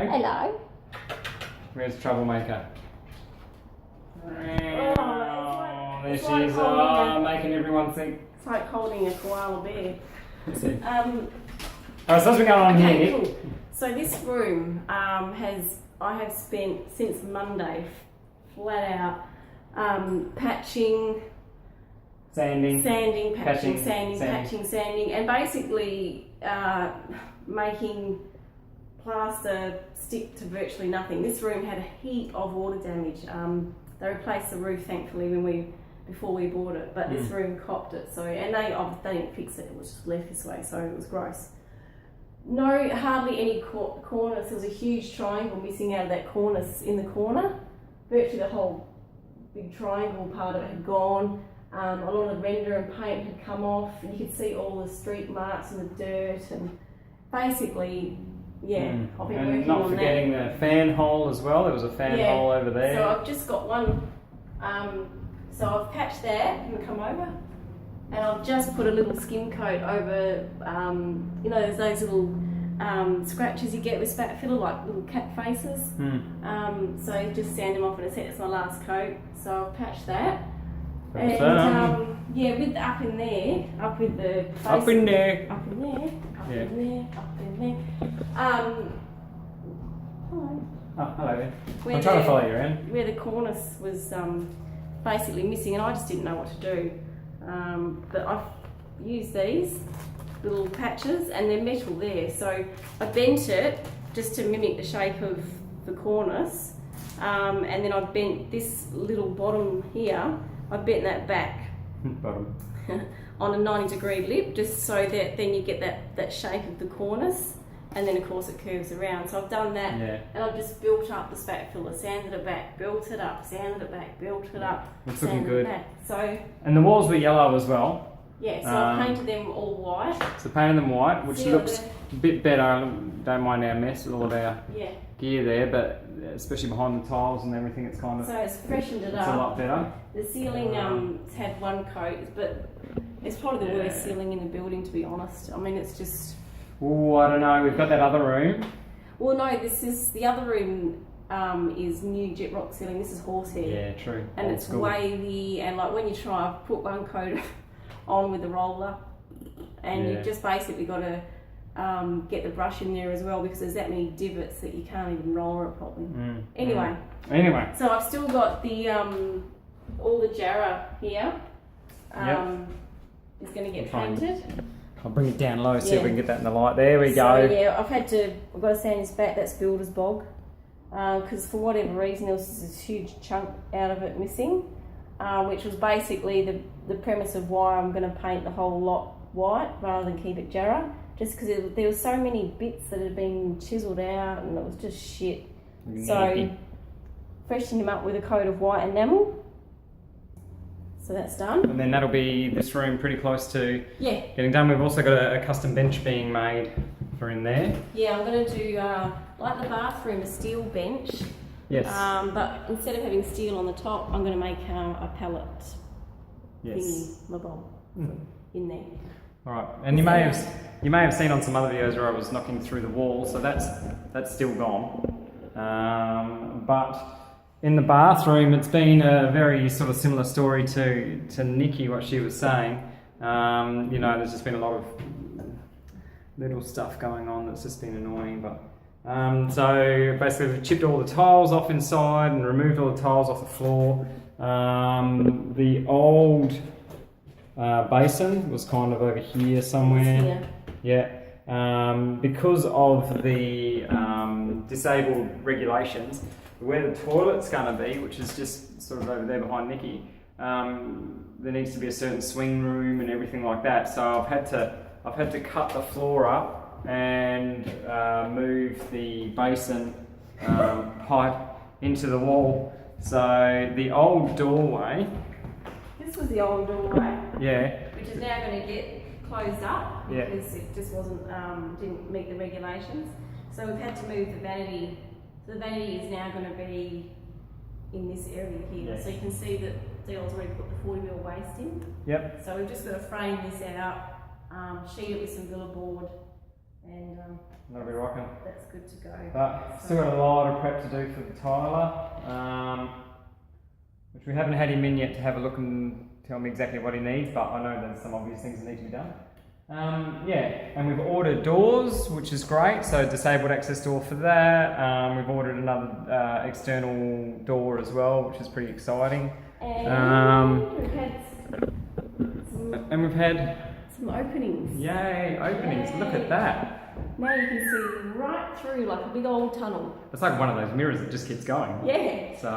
Hello. Where's Troublemaker? There she is, making everyone think. It's like holding a koala bear. That's it. Alright, so what's been going on here? Cool. So this room I have spent since Monday flat out patching, Sanding, patching, sanding. patching, sanding, and basically making plaster stick to virtually nothing. This room had a heap of water damage. They replaced the roof thankfully before we bought it, but this room copped it. So, and they didn't fix it. It was just left this way, so it was gross. No, hardly any corners. There was a huge triangle missing out of that cornice in the corner. Virtually the whole big triangle part of it had gone. A lot of render and paint had come off, and you could see all the streak marks and the dirt, and basically, yeah, I've been working on that. And not forgetting the fan hole as well. There was a fan hole over there. So I've just got one. So I've patched that and come over, and I've just put a little skim coat over. You know, there's those little scratches you get with spat filler, like little cat faces. So I just sand them off, and I said it's my last coat. So I've patched that. And yeah, with the up in there, up with the face, up in there. Hello. Oh, hello there. I'm trying to follow you around. Where the cornice was basically missing, and I just didn't know what to do. But I've used these little patches, and they're metal there. So I bent it just to mimic the shape of the cornice, and then I bent this little bottom here. I bent that back Bottom. on a 90-degree lip, just so that then you get that shape of the cornice, and then of course it curves around. So I've done that, and I've just built up the spat filler, sanded it back, built it up, sanded it back, built it up, it's looking good. It back. So, and the walls were yellow as well. Yeah, so I've painted them all white. So painted them white, which looks a bit better. Don't mind our mess with all of our gear there, but especially behind the tiles and everything, it's kind of... So it's freshened it up. It's a lot better. The ceiling it's had one coat, but it's probably the worst ceiling in the building, to be honest. I mean, it's just... Oh, I don't know. We've got that other room. Well, no, the other room is new jet rock ceiling. This is horsehair. Yeah, true. And Old it's school. wavy, and like when you try, I've put one coat on with the roller, and you've just basically got to get the brush in there as well, because there's that many divots that you can't even roller it properly. Anyway. So I've still got the all the jarrah here. Is going to get painted. I'll bring it down low, see if we can get that in the light. There we go. Yeah, I've got to sand this back. That's builder's bog, because for whatever reason there was this huge chunk out of it missing, which was basically the premise of why I'm going to paint the whole lot white rather than keep it jarrah. Just because there were so many bits that had been chiselled out, and it was just shit. So freshen them up with a coat of white enamel. So that's done. And then that'll be this room pretty close to getting done. We've also got a custom bench being made for in there. Yeah, I'm going to do, like the bathroom, a steel bench. Yes. But instead of having steel on the top, I'm going to make a pallet thingy, in there. All right, and you may have seen on some other videos where I was knocking through the wall, so that's still gone. But in the bathroom, it's been a very sort of similar story to Nikki, what she was saying. You know, there's just been a lot of little stuff going on that's just been annoying. But so basically, we've chipped all the tiles off inside and removed all the tiles off the floor. The old basin was kind of over here somewhere. Because of the disabled regulations, where the toilet's going to be, which is just sort of over there behind Nikki, there needs to be a certain swing room and everything like that. So I've had to cut the floor up and move the basin pipe into the wall. So the old doorway. This was the old doorway. Yeah. Which is now going to get closed up because it just didn't meet the regulations. So we've had to move the vanity. So the vanity is now going to be in this area here. So you can see that Dale's already put the 40mm waste in. Yep. So we've just got to frame this out, sheet it with some villa board, and That'll be rocking. that's good to go. But still got a lot of prep to do for the Tyler, which we haven't had him in yet to have a look and tell me exactly what he needs, but I know there's some obvious things that need to be done. Yeah, and we've ordered doors, which is great, so disabled access door for that. We've ordered another external door as well, which is pretty exciting. And we've had And we've had some openings. Yay, openings. Yay. Look at that. Now you can see right through like a big old tunnel. It's like one of those mirrors that just keeps going. Yeah. So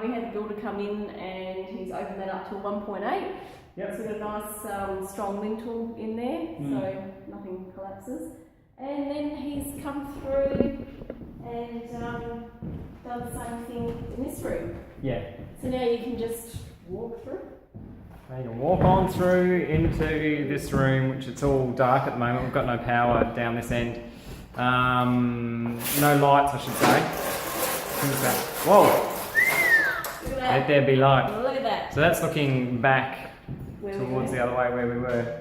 we had the builder come in and he's opened that up to a 1.8. Yep. So we've got a nice strong lintel in there, so nothing collapses. And then he's come through and done the same thing in this room. yeah. So now you can just walk through. Now you can walk on through into this room, which it's all dark at the moment. We've got no power down this end. No lights, I should say. Whoa! Look at that. Let there be light. Look at that. So that's looking back Where we towards were. the other way where we were.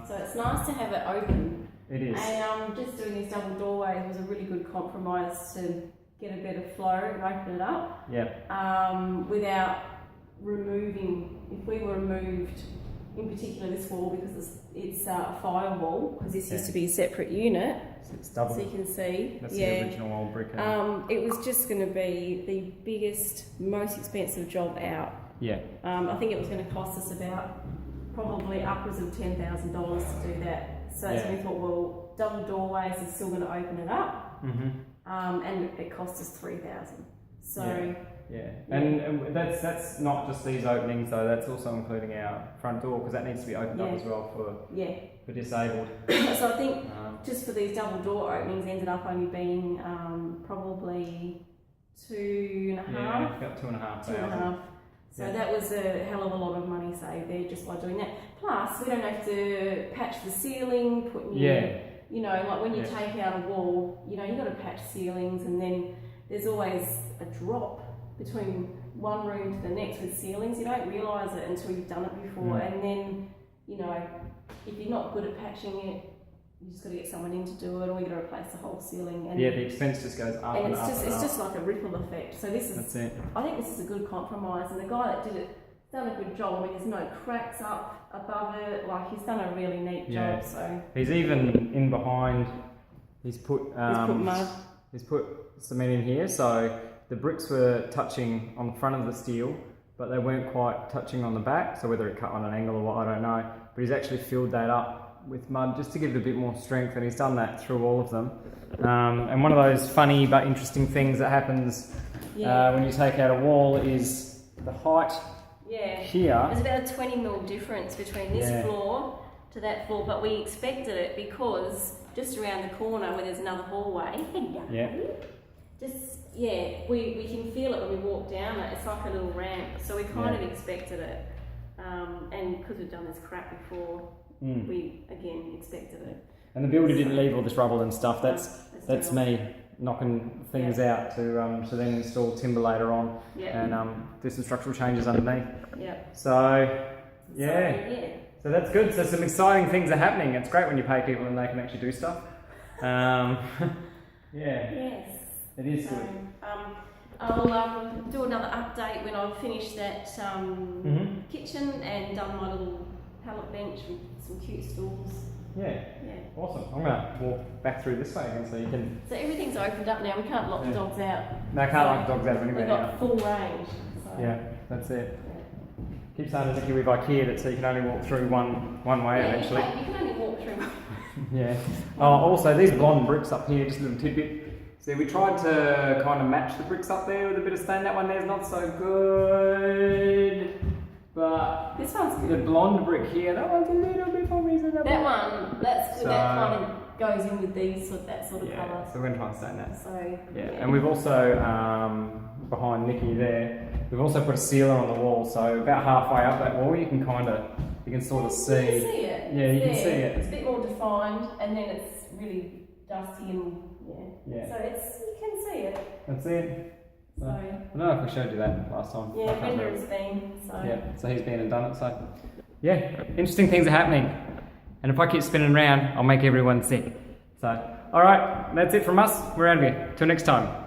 So it's nice to have it open. It is. And just doing these double doorways was a really good compromise to get a better flow and open it up. Yeah. Without removing, if we were removed, in particular this wall, because it's a firewall, because this used to be a separate unit, So it's double. so you can see. That's the original old brick. It was just going to be the biggest, most expensive job out. Yeah. I think it was going to cost us about probably upwards of $10,000 to do that. So that's when we thought, well, double doorways is still going to open it up, and it cost us $3,000. So yeah. And that's not just these openings though. That's also including our front door because that needs to be opened up as well for disabled. So I think just for these double door openings ended up only being probably 2.5. Yeah, about 2.5 thousand. So that was a hell of a lot of money saved there just by doing that. Plus, we don't have to patch the ceiling, put new, you know, like when you take out a wall, you know, you've got to patch ceilings, and then there's always a drop between one room to the next with ceilings. You don't realise it until you've done it before, and then, you know, if you're not good at patching it, you just got to get someone in to do it, or you got to replace the whole ceiling. And the expense just goes up and, up. It's just like a ripple effect. So this is, that's it. I think this is a good compromise, and the guy that did it done a good job. I mean, there's no cracks up above it. Like, he's done a really neat job. So he's even in behind. He's put mud. He's put cement in here, so the bricks were touching on the front of the steel, but they weren't quite touching on the back. So whether it cut on an angle or what, I don't know. But he's actually filled that up with mud just to give it a bit more strength, and he's done that through all of them. And one of those funny but interesting things that happens when you take out a wall is the height here. There's about a 20mm difference between this floor to that floor, but we expected it because just around the corner where there's another hallway, we can feel it when we walk down it. It's like a little ramp, so we kind of expected it. And because we've done this crap before, we again expected it. And the builder didn't leave all this rubble and stuff. That's me knocking things out to then install timber later on and do some structural changes underneath. So that's good. So some exciting things are happening. It's great when you pay people and they can actually do stuff. Yes. It is good. I'll do another update when I've finished that kitchen and done my little pallet bench with some cute stools. Awesome. I'm going to walk back through this way again so you can... So everything's opened up now. We can't lock the dogs out. No, I can't lock the dogs out of anywhere now. We've got full range. So. That's it. Keep saying as if we've IKEA'd it so you can only walk through one way eventually. You can only walk through one. Also, these blonde bricks up here, just a little tidbit. See, we tried to kind of match the bricks up there with a bit of stain. That one there's not so good. But this one's good. The blonde brick here, that one's a little bit for me. So that's good. So, that kind of goes in with these, that sort of colour. So we're going to try and stain that. So, And we've also, behind Nikki there, we've also put a sealer on the wall. So about halfway up that wall, you can sort of see. You can see it. Yeah, you can see it. It's a bit more defined, and then it's really dusty and So you can see it. That's it. So, I don't know if I showed you that last time. Bender's been. So. So he's been and done it. So interesting things are happening. And if I keep spinning around, I'll make everyone sick. So, alright, that's it from us. We're out of here. Till next time.